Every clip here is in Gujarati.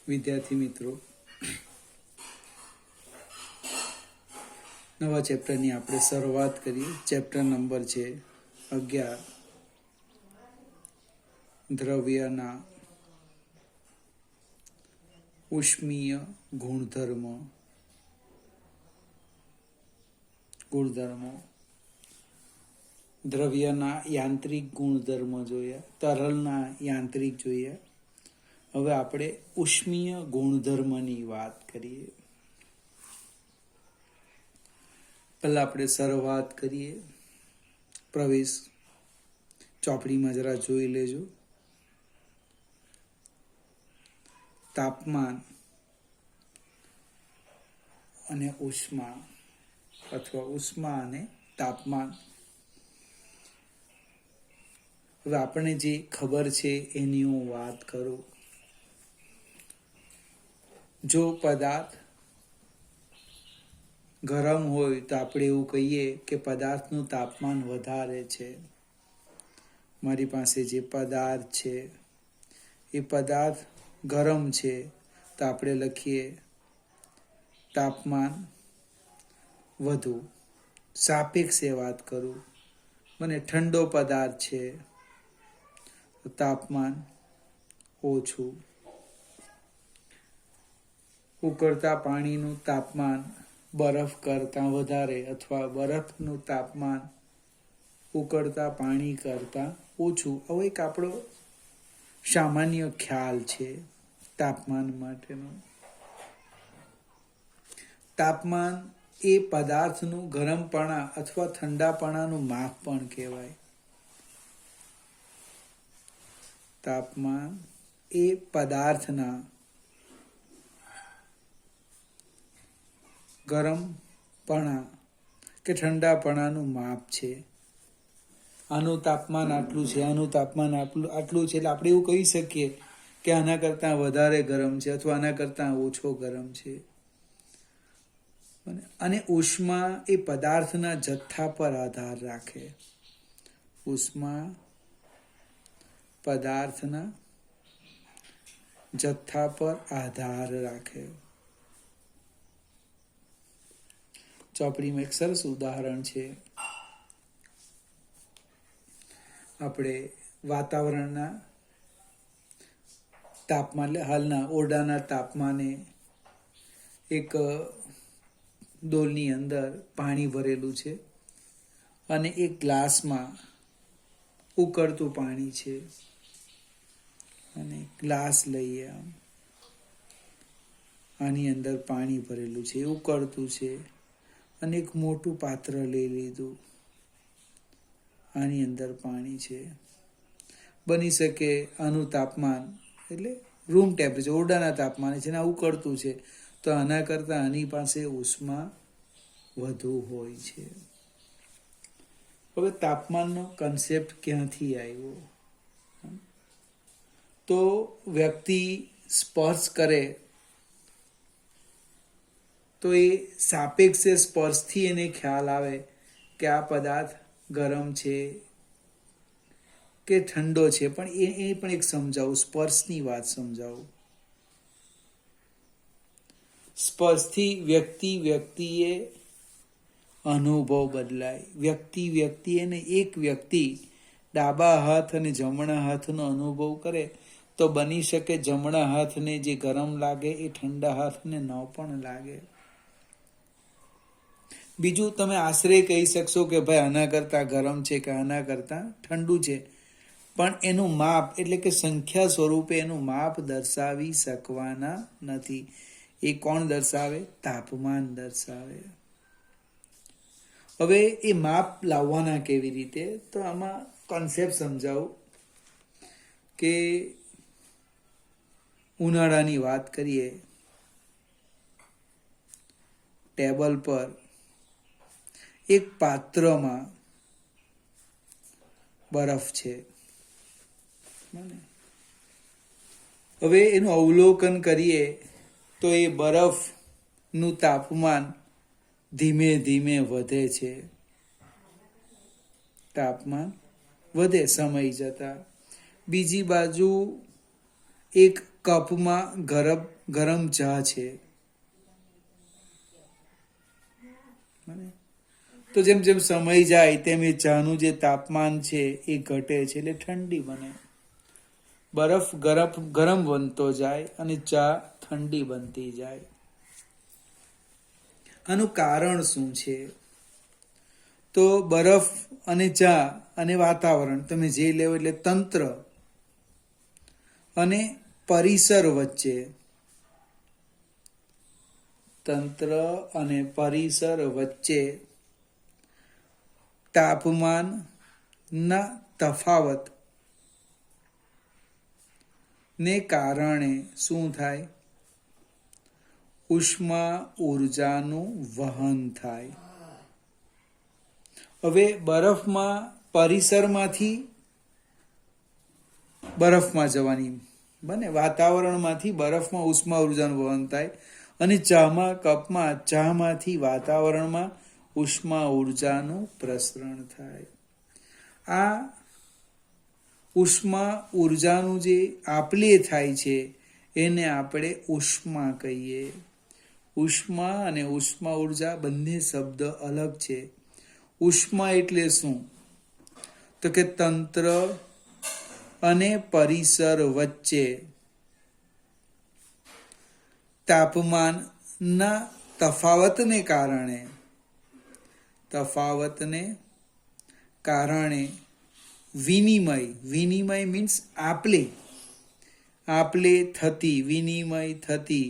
વિદ્યાર્થી મિત્રો, નવા ચેપ્ટરની આપણે શરૂઆત કરીએ. ચેપ્ટર નંબર છે 11, દ્રવ્યના ઉષ્મીય ગુણધર્મો. દ્રવ્યના યાંત્રિક ગુણધર્મો જોયા, તરલના યાંત્રિક જોયા. હવે આપણે ઉષ્મીય ગુણધર્મની વાત કરીએ. પહેલા આપણે શરૂઆત કરીએ. પ્રવેશ ચોપડીમાં જરા જોઈ લેજો. તાપમાન અને ઉષ્મા અથવા ઉષ્મા અને તાપમાન. હવે આપણને જે ખબર છે એની હું વાત કરું. જો પદાર્થ ગરમ હોય તો આપણે એવું કહીએ કે પદાર્થનું તાપમાન વધારે છે. મારી પાસે જે પદાર્થ છે એ પદાર્થ ગરમ છે તો આપણે લખીએ તાપમાન વધુ. સાપેક્ષે વાત કરું, મને ઠંડો પદાર્થ છે તો તાપમાન ઓછું. ઉકળતા પાણીનું તાપમાન બરફ કરતાં વધારે અથવા બરફનું તાપમાન ઉકળતા પાણી કરતાં ઓછું. આવો એક આપણો સામાન્ય ખ્યાલ છે તાપમાન માટેનો. તાપમાન એ પદાર્થનું ગરમપણા અથવા ઠંડાપણાનું માપ પણ કહેવાય. તાપમાન એ પદાર્થના ગરમપણા કે ઠંડાપણાનું માપ છે. આનું તાપમાન આટલું છે, આનું તાપમાન આટલું છે, એટલે આપણે એવું કહી શકીએ કે આના કરતાં વધારે ગરમ છે અથવા આના કરતાં ઓછો ગરમ છે. અને ઉષ્મા એ પદાર્થના જથ્થા પર આધાર રાખે. ઉષ્મા પદાર્થના જથ્થા પર આધાર રાખે. ચોપડીમાં એક સરસ ઉદાહરણ છે. આપણે વાતાવરણના તાપમાન, એટલે હાલના ઓરડાના તાપમાને એક ડોલની અંદર પાણી ભરેલું છે અને એક ગ્લાસમાં ઉકળતું પાણી છે. અને ગ્લાસ લઈએ, આની અંદર પાણી ભરેલું છે, ઉકળતું છે. અને એક મોટું પાત્ર લઈ લીધું, આની અંદર પાણી છે. બની શકે આનું તાપમાન એટલે રૂમ ટેમ્પરેચર, ઓરડાના તાપમાને છે ને આ ઉકળતું છે, તો આના કરતાં આની પાસે ઉષ્મા વધુ હોય છે. હવે તાપમાનનો કન્સેપ્ટ ક્યાંથી આવ્યો? તો વ્યક્તિ સ્પર્શ કરે તો એ સાપેક્ષે સ્પર્શથી એને ખ્યાલ આવે કે આ પદાર્થ ગરમ છે કે ઠંડો છે. પણ એ પણ એક સમજાવું, સ્પર્શની વાત સમજાવું. સ્પર્શથી વ્યક્તિએ અનુભવ બદલાય. વ્યક્તિએ ને એક વ્યક્તિ ડાબા હાથ અને જમણા હાથનો અનુભવ કરે તો બની શકે જમણા હાથને જે ગરમ લાગે એ ઠંડા હાથને ન પણ લાગે. બીજું, તમે આશરે કહી શકશો કે ભાઈ આના કરતાં ગરમ છે કે આના કરતાં ઠંડુ છે, પણ એનું માપ એટલે કે સંખ્યા સ્વરૂપે એનું માપ દર્શાવી શકવાના નથી. એ કોણ દર્શાવે? તાપમાન દર્શાવે. હવે એ માપ લાવવાના કેવી રીતે? તો આમાં કોન્સેપ્ટ સમજાવું કે ઉનાળાની વાત કરીએ. ટેબલ પર એક પાત્રમાં બરફ છે. હવે એનું અવલોકન કરીએ તો એ બરફનું તાપમાન ધીમે ધીમે વધે છે. તાપમાન વધે સમય જતા. બીજી બાજુ એક કપમાં ગરમ ચા છે, તો જેમ જેમ સમય જાય તેમ એ ચાનું જે તાપમાન છે એ ઘટે છે, એટલે ઠંડી બને. બરફ ગરમ બનતો જાય અને ચા ઠંડી બનતી જાય. આનું કારણ શું છે? તો બરફ અને ચા અને વાતાવરણ તમે જે લેવો એટલે તંત્ર અને પરિસર વચ્ચે, તંત્ર અને પરિસર વચ્ચે તાપમાનના તફાવત ને કારણે શું થાય? ઉષ્મા ઉર્જાનું વહન થાય. હવે બરફમાં પરિસરમાંથી બરફમાં જવાની બને, વાતાવરણમાંથી બરફમાં ઉષ્મા ઉર્જાનું વહન થાય, અને ચામાં કપમાં ચામાંથી વાતાવરણમાં ઉષ્મા ઉર્જાનું પ્રસરણ થાય. આ ઉષ્મા ઉર્જાનું જે આપલે થાય છે એને આપણે ઉષ્મા કહીએ. ઉષ્મા અને ઉષ્મા ઉર્જા બંને શબ્દ અલગ છે. ઉષ્મા એટલે શું? તો કે તંત્ર અને પરિસર વચ્ચે તાપમાનના તફાવતને કારણે વિનિમય મીન્સ આપલે થતી, વિનિમય થતી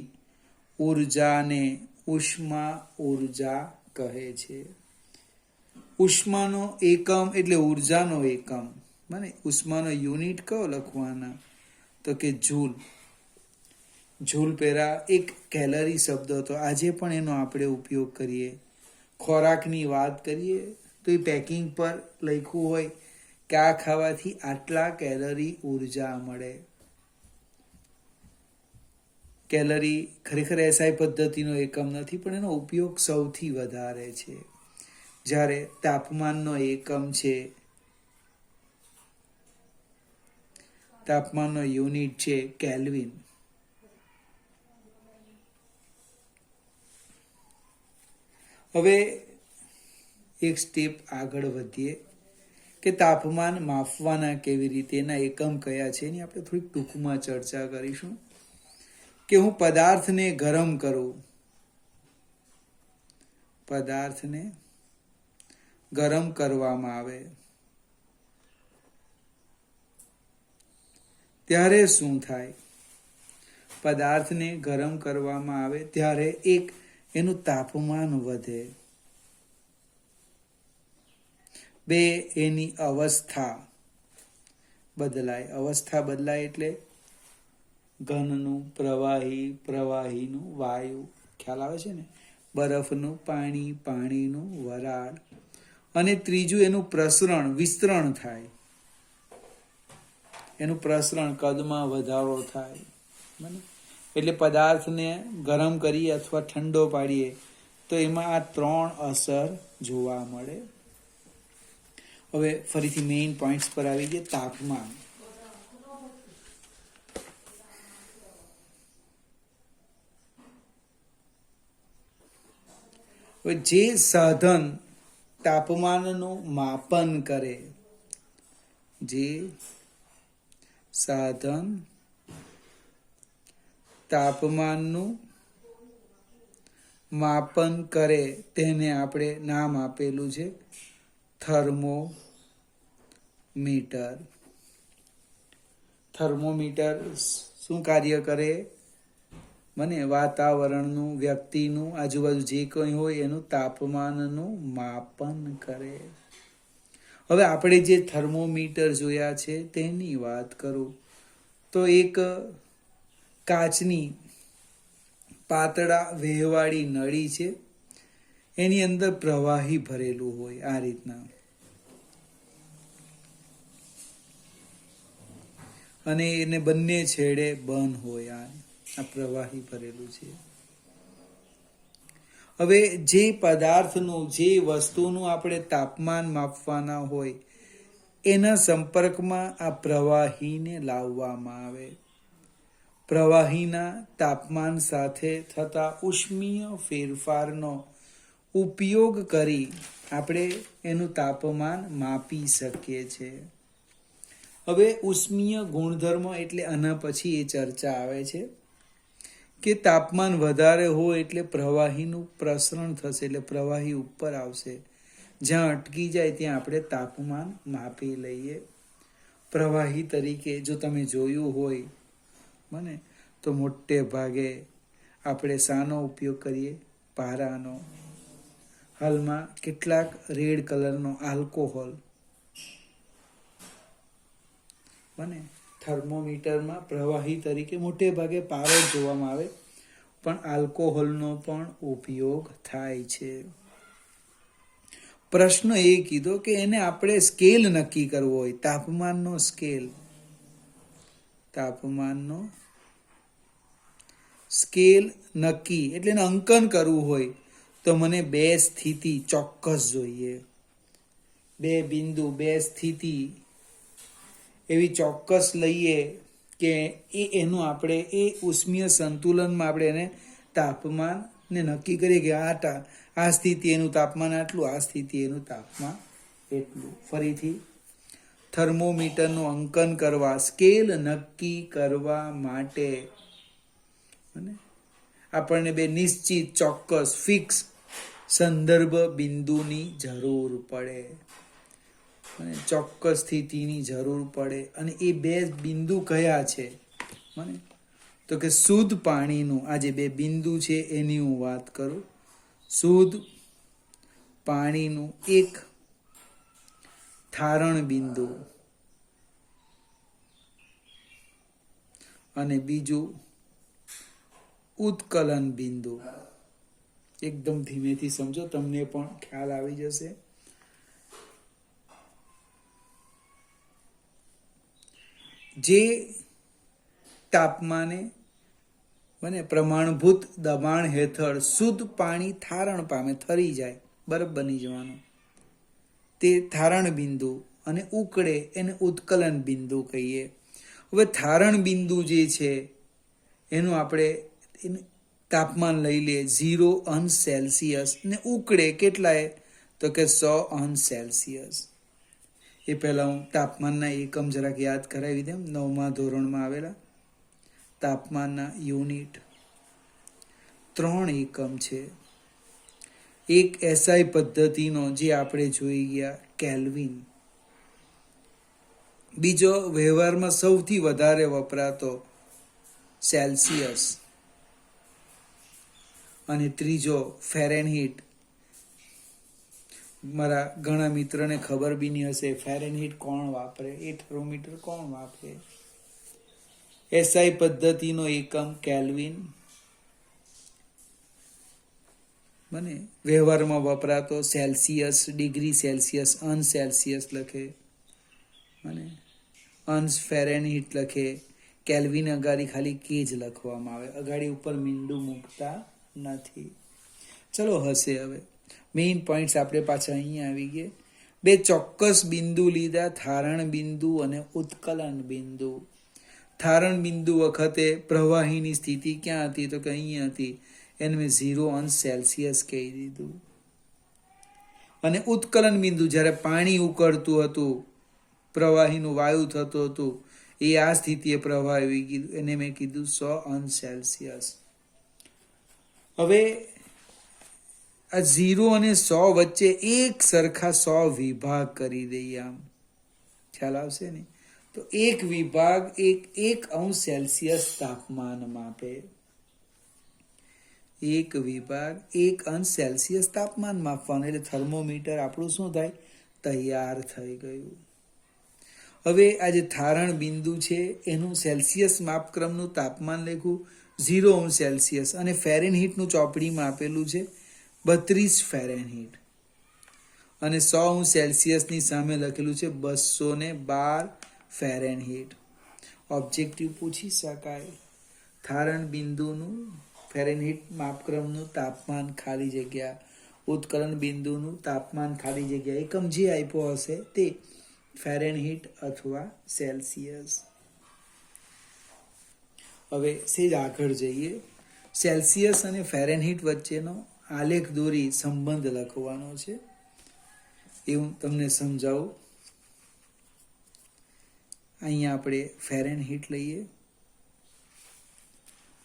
ઉર્જાને ઉષ્મા ઉર્જા કહે છે. ઉષ્માનો એકમ એટલે ઉર્જાનો એકમ. મને ઉષ્માનો યુનિટ કયો લખવાના? તો કે જૂલ. જૂલ પહેલા એક કેલરી શબ્દ હતો, આજે પણ એનો આપણે ઉપયોગ કરીએ. ખોરાકની વાત કરીએ તો એ પેકિંગ પર લખ્યું હોય કે આ ખાવાથી આટલા કેલરી ઉર્જા મળે. કેલરી ખરેખર એસઆઈ પદ્ધતિનો એકમ નથી, પણ એનો ઉપયોગ સૌથી વધારે છે. જ્યારે તાપમાનનો એકમ છે, તાપમાનનો યુનિટ છે કેલ્વિન. હવે એક સ્ટેપ આગળ વધીએ કે તાપમાન માપવાના કેવી રીતે, એના એકમ કયા છે એની આપણે થોડીક ટૂંકમાં ચર્ચા કરીશું. કે હું પદાર્થને ગરમ કરું, પદાર્થને ગરમ કરવામાં આવે ત્યારે શું થાય? પદાર્થને ગરમ કરવામાં આવે ત્યારે એનું તાપમાન વધે. બે, એની અવસ્થા બદલાય. અવસ્થા બદલાય એટલે ઘનનું પ્રવાહીનું વાયુ, ખ્યાલ આવે છે ને? બરફનું પાણી, પાણીનું વરાળ. અને ત્રીજું એનું વિસ્તરણ થાય. એનું પ્રસરણ, કદમાં વધારો થાય. એટલે પદાર્થને ગરમ કરીએ અથવા ઠંડો પાડીએ તો એમાં આ ત્રણ અસર જોવા મળે. હવે ફરીથી મેઇન પોઈન્ટ્સ પર આવી ગયા. તાપમાન. જે સાધન તાપમાનનું માપન કરે, જે સાધન તાપમાનનું માપન કરે તેને આપણે નામ આપેલું છે થર્મોમીટર. થર્મોમીટર શું કાર્ય કરે? વાતાવરણનું, વ્યક્તિનું, આજુબાજુ જે કંઈ હોય એનું તાપમાનનું માપન કરે. હવે આપણે જે થર્મોમીટર જોયા છે તેની વાત કરું તો એક કાચની પાતળા વહેવાળી નળી છે, એની અંદર પ્રવાહી ભરેલું હોય આ રીતના, અને એને બંને છેડે બંધ હોય. આ પ્રવાહી ભરેલું છે. હવે જે પદાર્થનું, જે વસ્તુનું આપણે તાપમાન માપવાના હોય એના સંપર્કમાં આ પ્રવાહીને લાવવામાં આવે. પ્રવાહીના તાપમાન સાથે થતા ઉષ્મીય ફેરફારનો ઉપયોગ કરી આપણે એનું તાપમાન માપી શકીએ છીએ. હવે ઉષ્મીય ગુણધર્મ એટલે આના પછી એ ચર્ચા આવે છે કે તાપમાન વધારે હોય એટલે પ્રવાહીનું પ્રસરણ થશે, એટલે પ્રવાહી ઉપર આવશે. જ્યાં અટકી જાય ત્યાં આપણે તાપમાન માપી લઈએ. પ્રવાહી તરીકે જો તમે જોયું હોય મને તો મોટે ભાગે આપણે શાનો ઉપયોગ કરીએ? પારાનો. હાલમાં કેટલાક રેડ કલરનો આલ્કોહોલ મને થર્મોમીટરમાં પ્રવાહી તરીકે મોટે ભાગે પારો જોવામાં આવે, પણ આલ્કોહોલનો પણ ઉપયોગ થાય છે. પ્રશ્ન એ કીધો કે એને આપણે સ્કેલ નક્કી કરવો હોય, તાપમાનનો સ્કેલ, તાપમાનનો સ્કેલ નક્કી એટલે એને અંકન કરવું હોય તો મને બે સ્થિતિ ચોક્કસ જોઈએ, બે બિંદુ, બે સ્થિતિ એવી ચોક્કસ લઈએ કે એનું આપણે એ ઉષ્મીય સંતુલનમાં આપણે એને તાપમાનને નક્કી કરીએ કે આ સ્થિતિ એનું તાપમાન આટલું, આ સ્થિતિ એનું તાપમાન એટલું. ફરીથી થર્મોમીટરનું અંકન કરવા, સ્કેલ નક્કી કરવા માટે આપણને બે નિશ્ચિત ચોક્કસ ફિક્સ સંદર્ભ બિંદુની જરૂર પડે અને ચોક્કસ સ્થિતિની જરૂર પડે. અને એ બે બિંદુ કયા છે? મને તો કે શુદ્ધ પાણીનું આ જે બે બિંદુ છે એની હું વાત કરું. શુદ્ધ પાણીનું એક ઠારણ બિંદુ અને બીજું ઉત્કલન બિંદુ. એકદમ ધીમેથી સમજો, તમને પણ ખ્યાલ આવી જશે. જે તાપમાને મને પ્રમાણભૂત દબાણ હેઠળ શુદ્ધ પાણી ઠારણ પામે, ઠરી જાય, બરફ બની જવાનું, તે ઠારણ બિંદુ, અને ઉકળે એને ઉત્કલન બિંદુ કહીએ. હવે ઠારણ બિંદુ જે છે એનું આપણે તાપમાન લઈ લઈએ 0 અંશ સેલ્સિયસ, ને ઉકળે કેટલાય તો કે 100 અંશ સેલ્સિયસ. એ પહેલા હું તાપમાનના એકમ જરાક યાદ કરાવી દઉં. 9મા ધોરણમાં આવેલા તાપમાનના યુનિટ 3 એકમ છે. એક એસઆઈ પદ્ધતિનો જે આપણે જોઈ ગયા કેલ્વિન, બીજો વ્યવહારમાં સૌથી વધારે વપરાતો સેલ્સિયસ, અને ત્રીજો ફેરેનહીટ. મારા ઘણા મિત્રને ખબર બી નહીં હશે ફેરેનહીટ કોણ વાપરે, એ થર્મોમીટર કોણ વાપરે. એસઆઈ પદ્ધતિનો એકમ કેલ્વિન, મને વ્યવહારમાં વપરાતો સેલ્સિયસ, ડિગ્રી સેલ્સિયસ, અંશ સેલ્સિયસ લખે, મને અંશ ફેરેનહીટ લખે. કેલ્વિન અગાડી ખાલી કે જ લખવામાં આવે, અગાડી ઉપર મીંડું મૂકતા નથી. ચલો હશે. હવે મેઇન પોઈન્ટ્સ આપણે પાછા અહીંયા આવી ગયા. બે ચોક્કસ બિંદુ લીધા, ઠારણ બિંદુ અને ઉત્કલન બિંદુ. ઠારણ બિંદુ વખતે પ્રવાહીની સ્થિતિ ક્યાં હતી તો કે અહીંયા હતી, એને મેં 0 અંશ સેલ્સિયસ કહી દીધું. અને ઉત્કલન બિંદુ જ્યારે પાણી ઉકળતું હતું, પ્રવાહીનું વાયુ થતું હતું, એ આ સ્થિતિએ પ્રવાહી કીધું, એને મેં કીધું 100 અંશ સેલ્સિયસ. હવે આ 0 અને 100 વચ્ચે એક સરખા 100 વિભાગ કરી દઈએ, આમ ખ્યાલ આવશે ને? તો એક વિભાગ 1 અંશ સેલ્સિયસ તાપમાન માપે. એક વિભાગ 1 અંશ સેલ્સિયસ તાપમાન માપવાનું, એટલે થર્મોમીટર આપણું શું થાય? તૈયાર થઈ ગયું. હવે આ જે ઠારણ બિંદુ છે એનું સેલ્સિયસ માપક્રમનું તાપમાન લખ્યું 0 અંશ સેલ્સિયસ, અને ફેરેનહીટનું ચોપડીમાં આપેલું છે 32 ફેરેનહીટ, અને 100 અંશ સેલ્સિયસની સામે લખેલું છે 212 ફેરેનહીટ. ઓબ્જેક્ટિવ પૂછી શકાય. ઠારણ બિંદુનું ફેરેનહીટ માપક્રમનું તાપમાન ખાલી જગ્યા, ઉત્કલન બિંદુનું તાપમાન ખાલી જગ્યા, એકમ જે આપ્યો હશે તે ફેરેનહીટ અથવા સેલ્સિયસ. હવે સેજ આગળ જઈએ. સેલ્સિયસ અને ફેરેનહીટ વચ્ચેનો આલેખ દોરી સંબંધ લખવાનો છે. એ હું તમને સમજાવું. અહીંયા આપણે ફેરેનહીટ લઈએ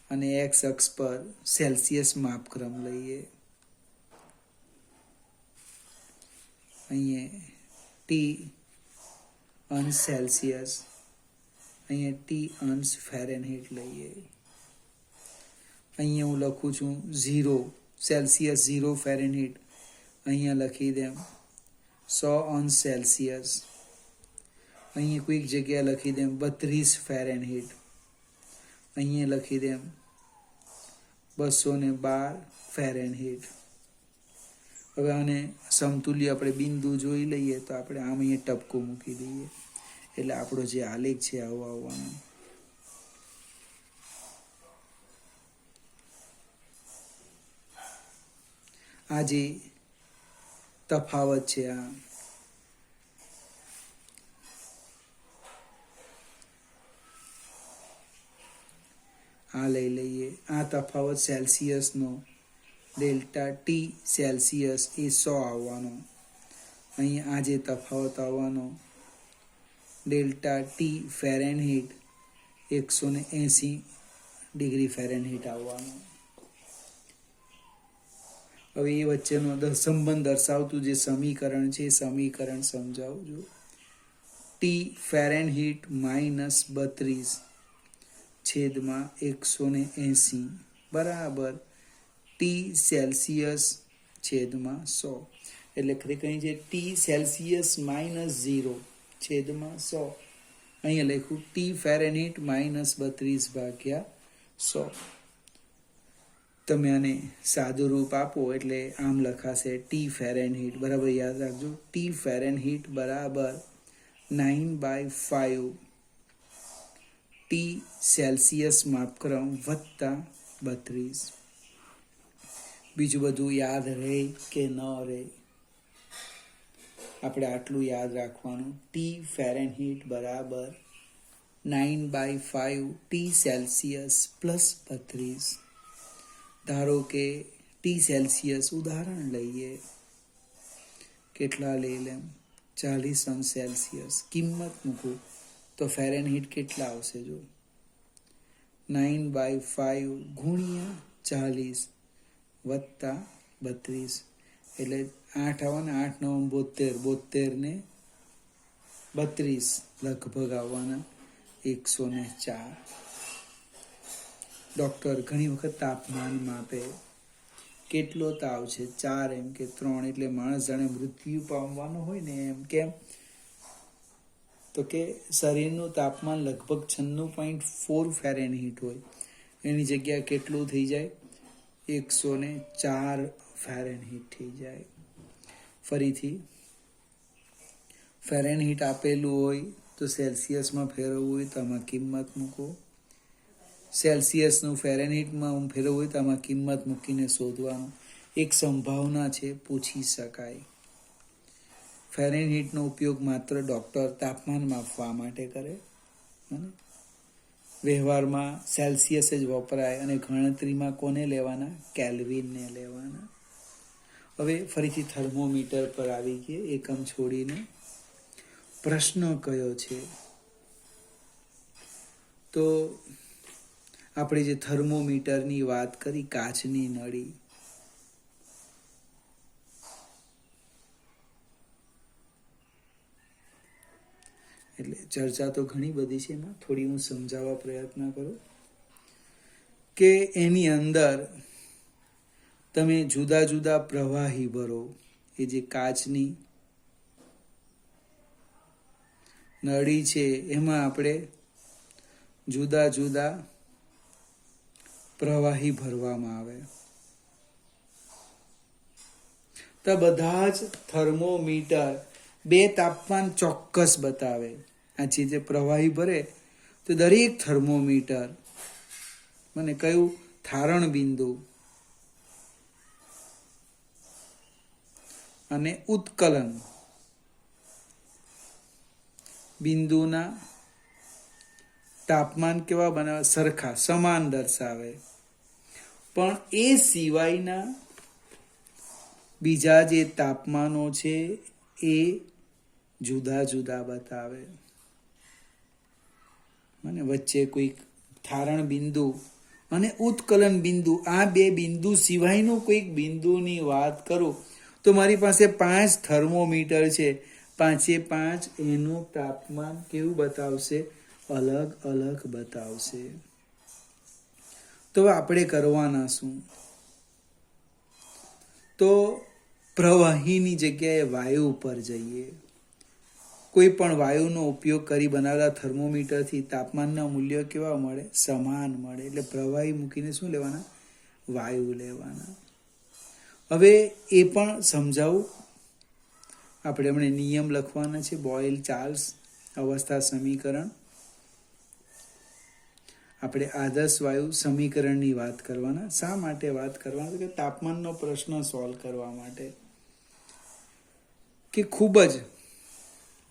અને એક્સ અક્ષ પર સેલ્સિયસ માપક્રમ લઈએ. અહીંયા ટી અંશ સેલ્સિયસ, અહીંયા ટી અંશ ફેરેનહીટ લઈએ. અહીંયા હું લખું છું 0 સેલ્સિયસ 0 ફેરેનહીટ, અહીંયા લખી દેમ 100 અંશ સેલ્સિયસ, અહીંયા કોઈક જગ્યાએ લખી દેમ 32 ફેરેનહીટ, અહીંયા લખી દેમ 212 ફેરેનહીટ. હવે આને સમતુલ્ય આપણે બિંદુ જોઈ લઈએ તો આપણે આમ અહીંયા ટપકો મૂકી દઈએ એટલે આપણો જે આલેખ છે આવો આવવાનો. આ જે તફાવત છે આ લઈ લઈએ. આ તફાવત સેલ્સિયસનો ડેલ્ટા ટી સેલ્સિયસ એ 100 આવવાનો. અહીંયા આ જે તફાવત આવવાનો ડેલ્ટા ટી ફેરેનહીટ 180 ડિગ્રી ફેરેનહીટ આવવાનો. હવે એ વચ્ચેનો સંબંધ દર્શાવતું જે સમીકરણ છે એ સમીકરણ સમજાવજો. ટી ફેરેનહીટ -32 છેદમાં 180 બરાબર ટી સેલ્સિયસ છેદમાં 100. એટલે ખરેખર છે ટી સેલ્સિયસ -0 છેદમાં 100. અહીંયા લખ્યું ટી ફેરેનહીટ -32 ભાગ્યા 100. તમે આને સાદું રૂપ આપો એટલે આમ લખાશે ટી ફેરેનહીટ બરાબર, યાદ રાખજો, ટી ફેરેનહીટ બરાબર 9/5 ટી સેલ્સિયસ માપક્રમ વત્તા 32. બીજું બધું યાદ રહે કે ન રહે, આપણે આટલું યાદ રાખવાનું. ટી ફેરેનહીટ બરાબર 9/5 ટી સેલ્સિયસ પ્લસ 32. ધારો કે ટી સેલ્સિયસ ઉદાહરણ લઈએ, કેટલા લઈ લેમ 40 અંશ સેલ્સિયસ. કિંમત મૂકું તો ફેરેનહીટ કેટલા આવશે? જો 9/5 ગુણ્યા 40 વત્તા 32 એટલે 8 આવવાના. 8 9 72 ને 32 લગભગ આવવાના 104. ડૉક્ટર ઘણી વખત તાપમાન માપે, કેટલો તાવ છે 4 એમ કે 3 એટલે માણસ જાણે મૃત્યુ પામવાનો હોય ને એમ. કેમ? તો કે શરીરનું તાપમાન લગભગ 96.4 ફેરેનહીટ હોય, એની જગ્યા કેટલું થઈ જાય? 104 ફેરેનહીટ થઈ જાય. ફરીથી ફેરેનહીટ આપેલું હોય તો સેલ્સિયસમાં ફેરવવું હોય તો આમાં કિંમત મૂકો. સેલ્સિયસનું ફેરેનહીટમાં ફેરવવું હોય તો આમાં કિંમત મૂકીને શોધવાનું. એક સંભાવના છે, પૂછી શકાય. ફેરેનહીટનો ઉપયોગ માત્ર ડૉક્ટર તાપમાન માપવા માટે કરે, વ્યવહારમાં સેલ્સિયસ જ વપરાય અને ગણતરીમાં કોને લેવાના? કેલ્વિનને લેવાના. હવે ફરીથી થર્મોમીટર પર આવી ગઈએ, એકમ છોડીને. પ્રશ્ન કયો છે? તો આપણે જે થર્મોમીટરની વાત કરી, કાચની નળી, એટલે ચર્ચા તો ઘણી બધી છે, એમાં થોડી હું સમજાવવા પ્રયત્ન કરું કે એની અંદર તમે જુદા જુદા પ્રવાહી ભરો. એ જે કાચની નળી છે એમાં આપણે જુદા જુદા પ્રવાહી ભરવામાં આવે. તો બધા જ થર્મોમીટર 2 તાપમાન ચોક્કસ બતાવે. આ જે પ્રવાહી ભરે તો દરેક થર્મોમીટર મને કયું? થારણ બિંદુ અને ઉત્કલન બિંદુના તાપમાન કેવા બનાવે? સરખા, સમાન દર્શાવે. પણ એ સિવાયના બીજા જે તાપમાનો છે એ જુદા જુદા બતાવે. અને વચ્ચે કોઈક ધારણ બિંદુ અને ઉત્કલન બિંદુ, આ બે બિંદુ સિવાયનું કોઈક બિંદુની વાત કરું તો મારી પાસે 5 થર્મોમીટર છે. 5 એનું તાપમાન કેવું બતાવશે? અલગ અલગ બતાવશે. તો આપણે કરવાના શું? તો પ્રવાહીની જગ્યાએ વાયુ ઉપર જઈએ. કોઈ પણ વાયુનો ઉપયોગ કરી બનાવેલા થર્મોમીટરથી તાપમાનના મૂલ્યો કેવા મળે? સમાન મળે. એટલે પ્રવાહી મૂકીને શું લેવાના? વાયુ લેવાના. હવે એ પણ સમજાવું. આપણે હમણે નિયમ લખવાના છે. બોયલ ચાર્લ્સ અવસ્થા સમીકરણ. આપણે આદર્શ વાયુ સમીકરણની વાત કરવાના. શા માટે વાત કરવાના? કે તાપમાનનો પ્રશ્ન સોલ્વ કરવા માટે. કે ખૂબ જ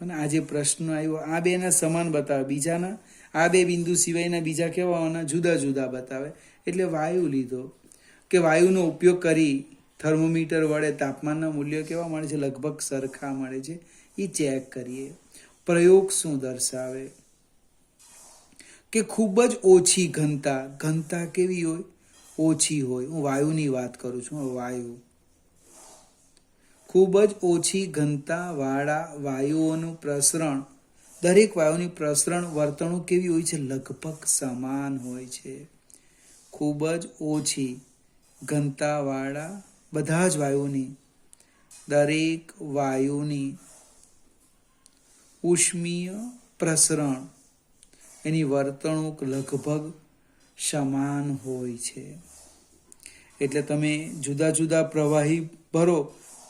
અને આ જે પ્રશ્ન આવ્યો આ બેના સમાન બતાવે, બીજાના આ બે બિંદુ સિવાયના બીજા કેવા હોવાના? જુદા જુદા બતાવે. એટલે વાયુ લીધો. કે વાયુનો ઉપયોગ કરી થર્મોમીટર વડે તાપમાનના મૂલ્યો કેવા મળે છે? લગભગ સરખા મળે છે. એ ચેક કરીએ. પ્રયોગ શું દર્શાવે? કે ખૂબ જ ઓછી ઘનતા. ઘનતા કેવી હોય? ઓછી હોય. હું વાયુની વાત કરું છું. વાયુ ખૂબ જ ઓછી ઘનતા વાળા વાયુઓનું પ્રસરણ, દરેક વાયુની પ્રસરણ વર્તણૂક કેવી હોય છે? લગભગ સમાન હોય છે. ખૂબ જ ઓછી ઘનતા વાળા બધા જ વાયુની, દરેક વાયુની ઉષ્મીય પ્રસરણ એની વર્તણૂક લગભગ સમાન હોય છે. એટલે તમે જુદા જુદા પ્રવાહી ભરો,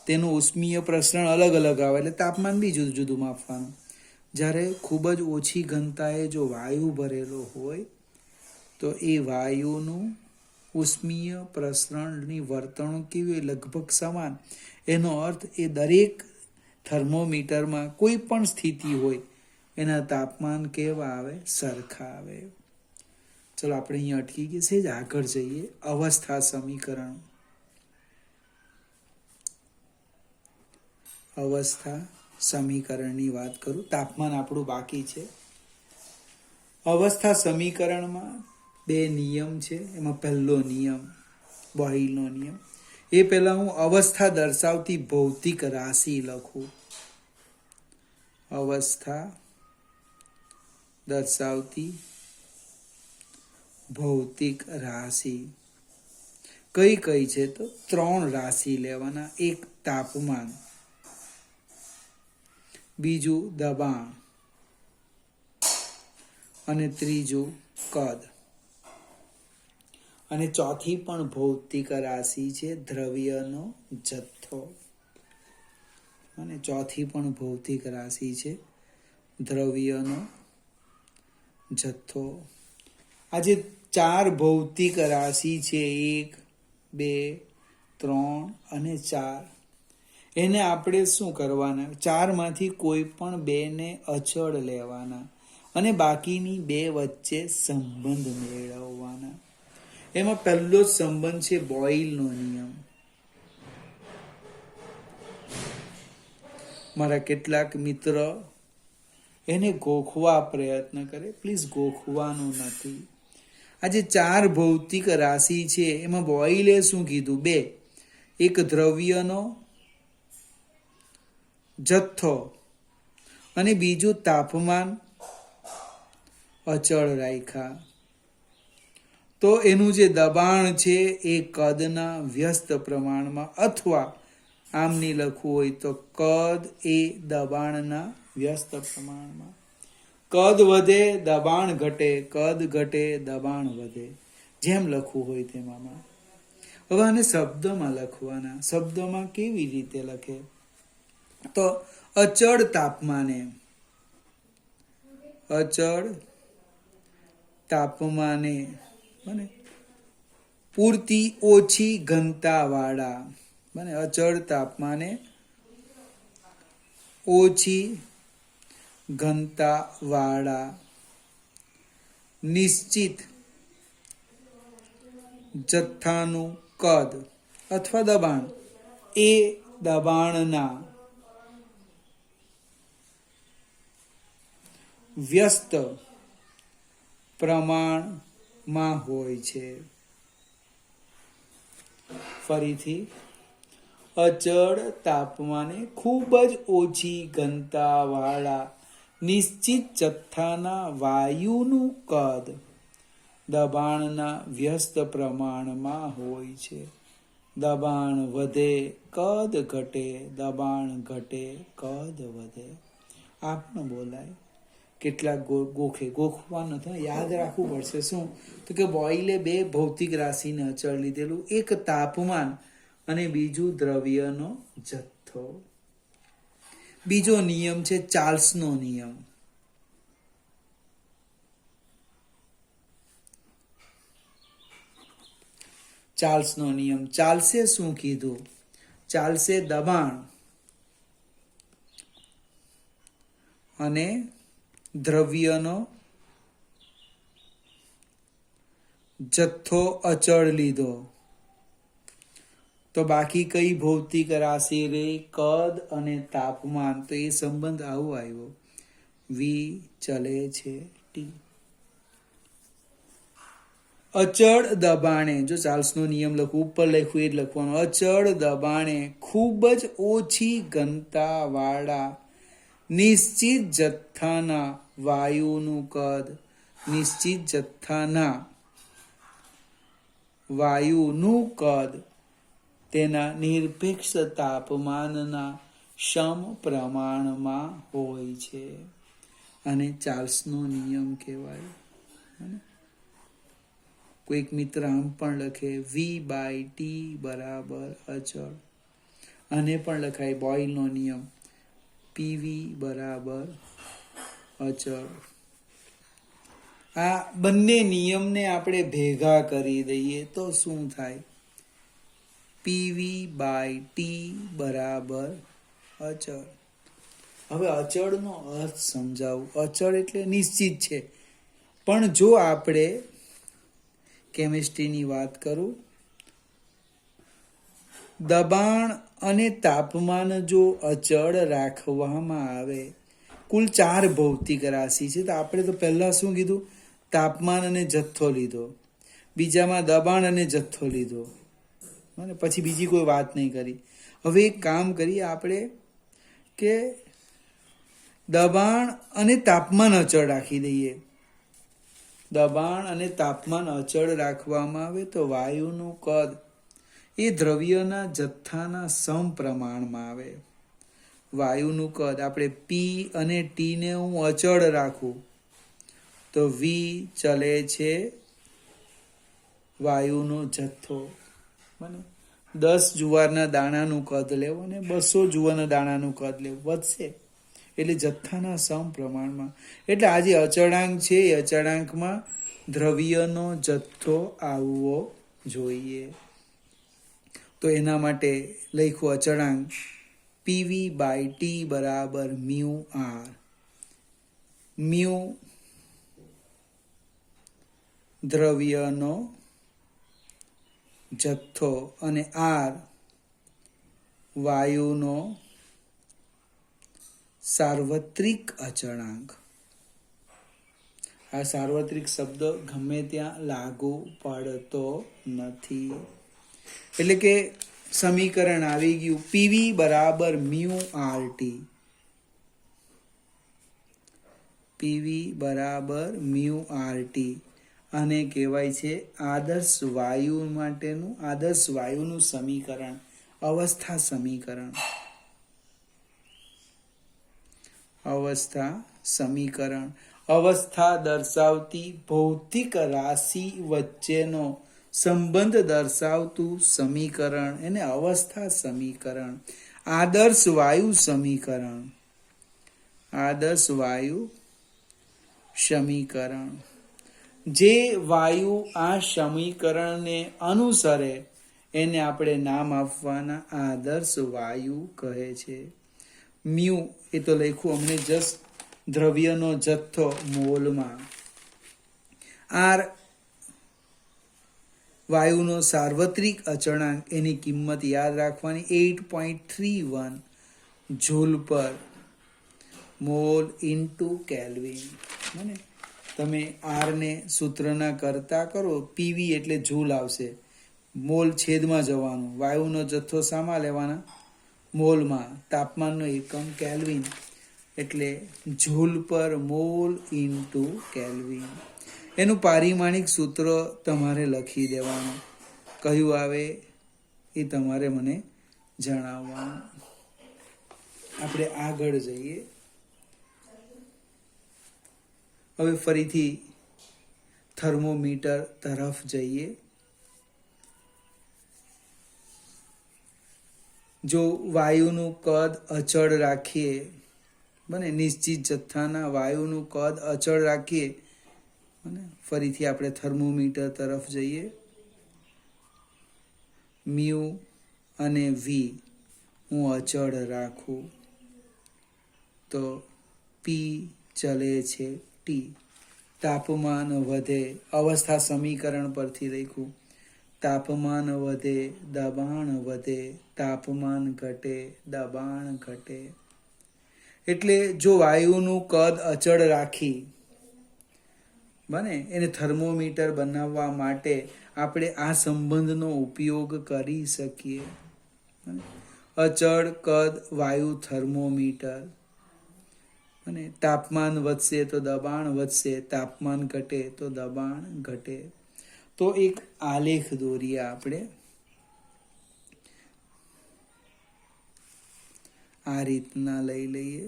તેનું ઉષ્મીય પ્રસરણ અલગ અલગ આવે એટલે તાપમાન બી જુદું જુદું માપવાનું. જ્યારે ખૂબ જ ઓછી ઘનતાએ જો વાયુ ભરેલો હોય તો એ વાયુનું ઉષ્મીય પ્રસરણની વર્તણૂક કેવી હોય? લગભગ સમાન. એનો અર્થ એ દરેક થર્મોમીટરમાં કોઈ પણ સ્થિતિ હોય એના તાપમાન કેવા આવે? સરખા આવે. ચલો આપણે અહીંયા અટકી ગયા છે. આગળ જઈએ. અવસ્થા સમીકરણ. અવસ્થા સમીકરણની વાત કરું. તાપમાન આપણું બાકી છે. અવસ્થા સમીકરણમાં 2 નિયમ છે. એમાં પહેલો નિયમ બોયલનો નિયમ. એ પહેલા હું અવસ્થા દર્શાવતી ભૌતિક રાશિ લખું. અવસ્થા દર્શાવતી ભૌતિક રાશિ કઈ કઈ છે? તો 3 રાશિ લેવાના. એક તાપમાન, બીજું દબાણ અને ત્રીજું કદ. અને ચોથી પણ ભૌતિક રાશિ છે દ્રવ્યનો જથ્થો. અને ચોથી પણ ભૌતિક રાશિ છે દ્રવ્યનો જથ્થો. આજે 4 ભૌતિક રાશિ છે, 1, 2, 3 અને 4. એને આપણે શું કરવાના? 4 માંથી કોઈ પણ 2 ને અચળ લેવાના અને બાકીની 2 વચ્ચે સંબંધ મેળવવાના. એમાં પહેલો જ સંબંધ છે બોયલનો નિયમ. મારા કેટલાક મિત્ર એને ગોખવા પ્રયત્ન કરે. પ્લીઝ ગોખવાનું નથી. આજે 4 ભૌતિક રાશિ છે એમાં બોયલે શું કીધું? 2. એક દ્રવ્યનો જથ્થો અને બીજું તાપમાન અચળ રાખ્યા. તો એનું જે દબાણ છે એ કદના વ્યસ્ત પ્રમાણમાં, અથવા આમની લખવું હોય તો કદ એ દબાણના વ્યસ્ત પ્રમાણમાં. કદ વધે દબાણ ઘટે, કદ ઘટે દબાણ વધે, જેમ લખવું હોય તેમાં. હવે આને શબ્દમાં લખવાના. શબ્દમાં કેવી રીતે લખે? તો અચળ તાપમાને, અચળ તાપમાને બને પૂરતી ઓછી ઘનતા વાળા, બને અચળ તાપમાને ઓછી ઘનતા વાળા નિશ્ચિત જથ્થાનું કદ અથવા દબાણ એ દબાણના વ્યસ્ત પ્રમાણમાં હોય છે. ફરીથી, અચળ તાપમાને ખૂબ જ ઓછી ઘનતાવાળા નિશ્ચિત જથ્થાના વાયુનું કદ દબાણના વ્યસ્ત પ્રમાણમાં હોય છે. દબાણ વધે કદ ઘટે, દબાણ ઘટે કદ વધે. આ પણ બોલાય. કેટલાક ગોખવાનું નથી, યાદ રાખવું પડશે. શું તો કે બોઇલે બે ભૌતિક રાશિને અચળ લીધેલું, એક તાપમાન અને બીજું દ્રવ્યનો જથ્થો. બીજો નિયમ છે ચાર્લ્સનો નિયમ. ચાર્લ્સનો નિયમ. ચાર્લ્સે શું કીધું? ચાર્લ્સે દબાણ અને દ્રવ્યનો જથ્થો અચળ લીધો, તો બાકી કઈ ભૌતિક રાશિ રહી? કદ અને તાપમાન. તો એ સંબંધ આવો આવ્યો, વી ચલે છે ટી. અચળ દબાણે, જો ચાર્લ્સનો નિયમ લખવું, ઉપર લખવું એ જ લખવાનું. અચળ દબાણે ખૂબ જ ઓછી ઘનતા વાળા નિશ્ચિત જથ્થાના વાયુનું કદ, નિશ્ચિત જથ્થાના વાયુનું કદ તેના નિરપેક્ષ તાપમાનના સમપ્રમાણમાં હોય છે. અને ચાર્લ્સનો નિયમ કહેવાય. કોઈક મિત્ર આમ પણ લખે, V/T બરાબર અચળ. આને પણ લખાય બોઇલનો નિયમ, PV બરાબર અચળ. આ બંને નિયમને આપણે ભેગા કરી દઈએ તો શું થાય? PV/T બરાબર અચળ. હવે અચળનો અર્થ સમજાવું. અચળ એટલે નિશ્ચિત છે. પણ જો આપણે કેમિસ્ટ્રીની વાત કરું, દબાણ અને તાપમાન જો અચળ રાખવામાં આવે, કુલ 4 ભૌતિક રાશિ છે, તો આપણે તો પહેલા શું કીધું? તાપમાન અને જથ્થો લીધો, બીજામાં દબાણ અને જથ્થો લીધો, અને પછી બીજી કોઈ વાત નહીં કરી. હવે એક કામ કરીએ આપણે કે દબાણ અને તાપમાન અચળ રાખી દઈએ. દબાણ અને તાપમાન અચળ રાખવામાં આવે તો વાયુનું કદ એ દ્રવ્યના જથ્થાના સમપ્રમાણમાં આવે. વાયુનું કદ આપણે P અને T ને હું અચળ રાખું તો V ચલે છે વાયુનો જથ્થો. મને 10 જુવારના દાણાનું કદ લેવું અને 200 જુવારના દાણાનું કદ લેવું, વધશે. એટલે જથ્થાના સમપ્રમાણમાં. એટલે આ જે અચળાંક છે એ અચળાંકમાં દ્રવ્યનો જથ્થો આવવો જોઈએ. તો એના માટે લખ્યું અચળાંક PV/T બરાબર μR. મ્યુ દ્રવ્યનો જથ્થો અને R વાયુનો સાર્વત્રિક અચળાંક. આ સાર્વત્રિક શબ્દ ગમે ત્યાં લાગુ પડતો નથી. એટલે કે સમીકરણ આવી ગયું PV બરાબર μRT. PV બરાબર μRT. આને કહેવાય છે આદર્શ વાયુ માટેનું, આદર્શ વાયુનું સમીકરણ, અવસ્થા સમીકરણ. અવસ્થા સમીકરણ. અવસ્થા દર્શાવતી ભૌતિક રાશિ વચ્ચેનો સંબંધ દર્શાવતું સમીકરણ, એને અવસ્થા સમીકરણ. આદર્શ વાયુ સમીકરણ. આદર્શ વાયુ સમીકરણ. જે વાયુ આ સમીકરણને અનુસરે એને આપણે નામ આપવાના આદર્શ વાયુ કહે છે. મ્યુ એ તો લખ્યું અમને જસ્ટ દ્રવ્યનો જથ્થો મોલમાં. આર વાયુનો સાર્વત્રિક અચળાંક, એની કિંમત યાદ રાખવાની 8.31 જૂલ પર મોલ ઇન્ટુ કેલ્વિન. બને તમે આરને સૂત્રના કરતા કરો, પીવી એટલે જૂલ આવશે, મોલ છેદમાં જવાનું, વાયુનો જથ્થો શામાં લેવાના? મોલમાં. તાપમાનનો એકમ કેલ્વિન એટલે જૂલ પર મોલ ઇન્ટુ કેલ્વિન. એનું પારિમાણિક સૂત્ર તમારે લખી દેવાનું, કયું આવે એ તમારે મને જણાવવાનું. આપણે આગળ જઈએ. હવે ફરીથી થર્મોમીટર તરફ જઈએ. જો વાયુનું કદ અચળ રાખીએ, બને નિશ્ચિત જથ્થાના વાયુનું કદ અચળ રાખીએ, બને ફરીથી આપણે થર્મોમીટર તરફ જઈએ. મ્યુ અને વી હું અચળ રાખું તો પી ચલે છે ટી. તાપમાન વધે, અવસ્થા સમીકરણ પરથી લખ્યું, તાપમાન વધે દબાણ વધે, તાપમાન ઘટે દબાણ ઘટે. એટલે જો વાયુનું કદ અચળ રાખી, બને એને થર્મોમીટર બનાવવા માટે આપણે આ સંબંધનો ઉપયોગ કરી શકીએ. અચળ કદ વાયુ થર્મોમીટર. અને તાપમાન વધશે તો દબાણ વધશે, તાપમાન ઘટે તો દબાણ ઘટે. તો એક આલેખ દોરીએ આપણે. આ રીતના લઈ લઈએ.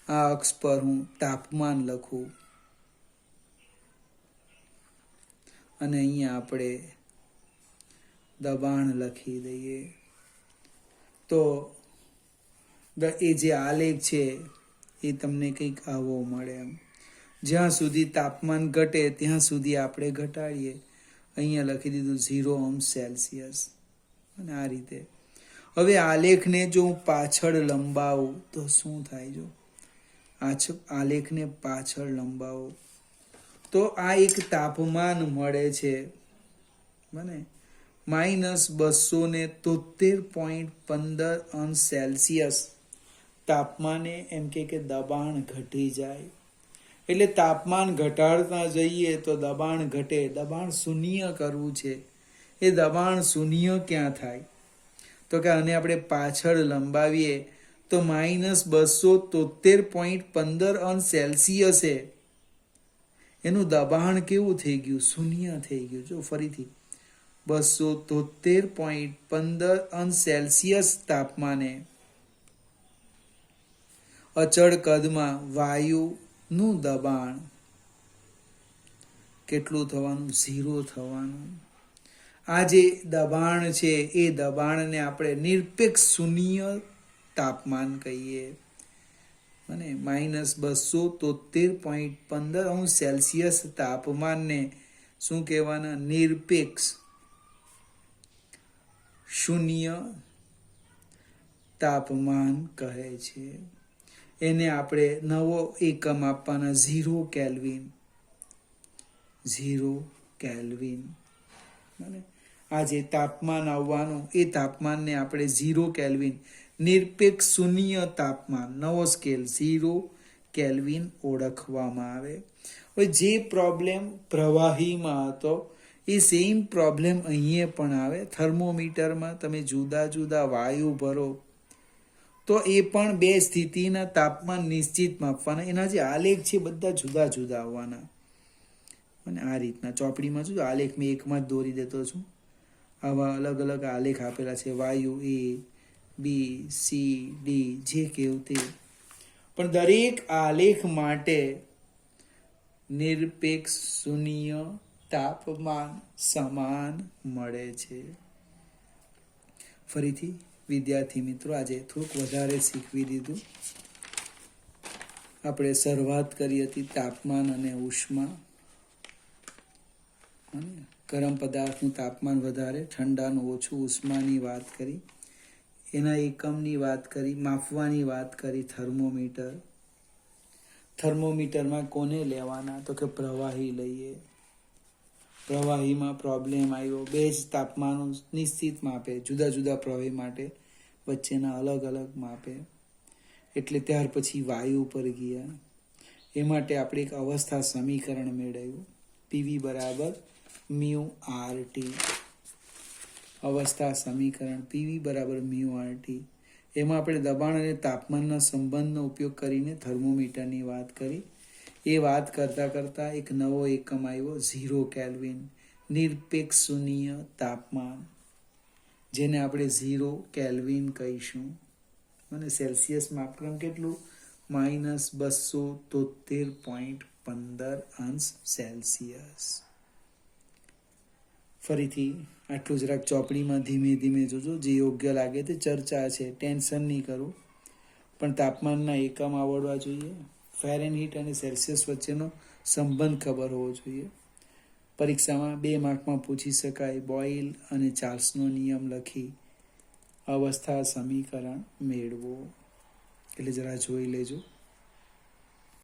આ અક્ષ પર હું તાપમાન લખું અને અહીંયા આપણે દબાણ લખી દઈએ. તો એ જે આલેખ છે એ તમને કંઈક આવો મળે. એમ જ્યાં સુધી તાપમાન ઘટે ત્યાં સુધી આપણે ઘટાડીએ. અહીંયા લખી દીધું 0°C અને આ રીતે. હવે આલેખને જો હું પાછળ લંબાવું તો શું થાય? જો આલેખને પાછળ લંબાવો તો આ એક તાપમાન મળે છે, બને -273.15°C તાપમાને એમ કે દબાણ ઘટી જાય. એટલે તાપમાન ઘટાડતા જઈએ તો દબાણ ઘટે. દબાણ શૂન્ય કરવું છે, એ દબાણ શૂન્ય ક્યાં થાય? તો કે આને આપણે પાછળ લંબાવીએ તો -273.15°C એનું દબાણ કેવું થઈ ગયું? શૂન્ય થઈ ગયું. જો ફરીથી 273.15°C તાપમાને અચળ કદમાં વાયુનું દબાણ કેટલું થવાનું? 0 થવાનું. આ જે દબાણ છે એ દબાણને આપણે નિરપેક્ષ શૂન્ય તાપમાન કહીએ. અને -273.15°C તાપમાનને શું કહેવાના? નિરપેક્ષ શૂન્ય તાપમાન કહે છે. એને આપણે નવો એકમ આપવાના 0 કેલ્વિન. 0 કેલ્વિન. આ જે તાપમાન આવવાનું એ તાપમાનને આપણે 0 કેલ્વિન, નિરપેક્ષ શૂન્ય તાપમાન, નવો સ્કેલ 0 કેલ્વિન ઓળખવામાં આવે. હવે જે પ્રોબ્લેમ પ્રવાહીમાં હતો એ સેમ પ્રોબ્લેમ અહીંયા પણ આવે. થર્મોમીટરમાં તમે જુદા જુદા વાયુ ભરો તો એ પણ બે સ્થિતિના તાપમાન નિશ્ચિત માપવાના. એના જે આલેખ છે બધા જુદા જુદા આવવાના. અને આ રીતના ચોપડીમાં શું આલેખ મેં એકમાં જ દોરી દેતો છું. આવા અલગ અલગ આલેખ આપેલા છે, વાયુ A, B, C, D, જે કેવું તે. પણ દરેક આલેખ માટે નિરપેક્ષ શૂન્ય તાપમાન સમાન મળે છે. ફરીથી વિદ્યાર્થી મિત્રો, આજે થોડુંક વધારે શીખવી દીધું. આપણે શરૂઆત કરી હતી તાપમાન અને ઉષ્મા. ગરમ પદાર્થનું તાપમાન વધારે, ઠંડાનું ઓછું, ઉષ્માની વાત કરી, એના એકમની વાત કરી, માપવાની વાત કરી થર્મોમીટર. થર્મોમીટરમાં કોને લેવાના? તો કે પ્રવાહી લઈએ. પ્રવાહીમાં પ્રોબ્લેમ આવ્યો, બે જ તાપમાનો નિશ્ચિત માપે, જુદા જુદા પ્રવાહી માટે વચ્ચેના અલગ અલગ માપે. એટલે ત્યાર પછી વાયુ પર ગયા. એ માટે આપણે એક અવસ્થા સમીકરણ મેળવ્યું, પીવી બરાબર મ્યુ આરટી. અવસ્થા સમીકરણ પીવી બરાબર મ્યુ આરટી. એમાં આપણે દબાણ અને તાપમાનના સંબંધનો ઉપયોગ કરીને થર્મોમીટરની વાત કરી. એ વાત કરતાં કરતાં એક નવો એકમ આવ્યો, 0 કેલ્વિન, નિરપેક્ષ શૂન્ય તાપમાન, જેને આપણે 0 કેલ્વિન કહીશું. અને સેલ્સિયસ માપક્રમ કેટલું? -273.15 ફરીથી આટલું જરાક ચોપડીમાં ધીમે ધીમે જોજો, જે યોગ્ય લાગે તે ચર્ચા છે, ટેન્શન નહીં કરું. પણ તાપમાનના એકમ આવડવા જોઈએ, ફેરનહીટ અને સેલ્સિયસ વચ્ચેનો સંબંધ ખબર હોવો જોઈએ. પરીક્ષામાં 2 માર્કમાં પૂછી શકાય. બોઇલ અને ચાર્લ્સનો નિયમ લખી અવસ્થા સમીકરણ મેળવો. એટલે જરા જોઈ લેજો.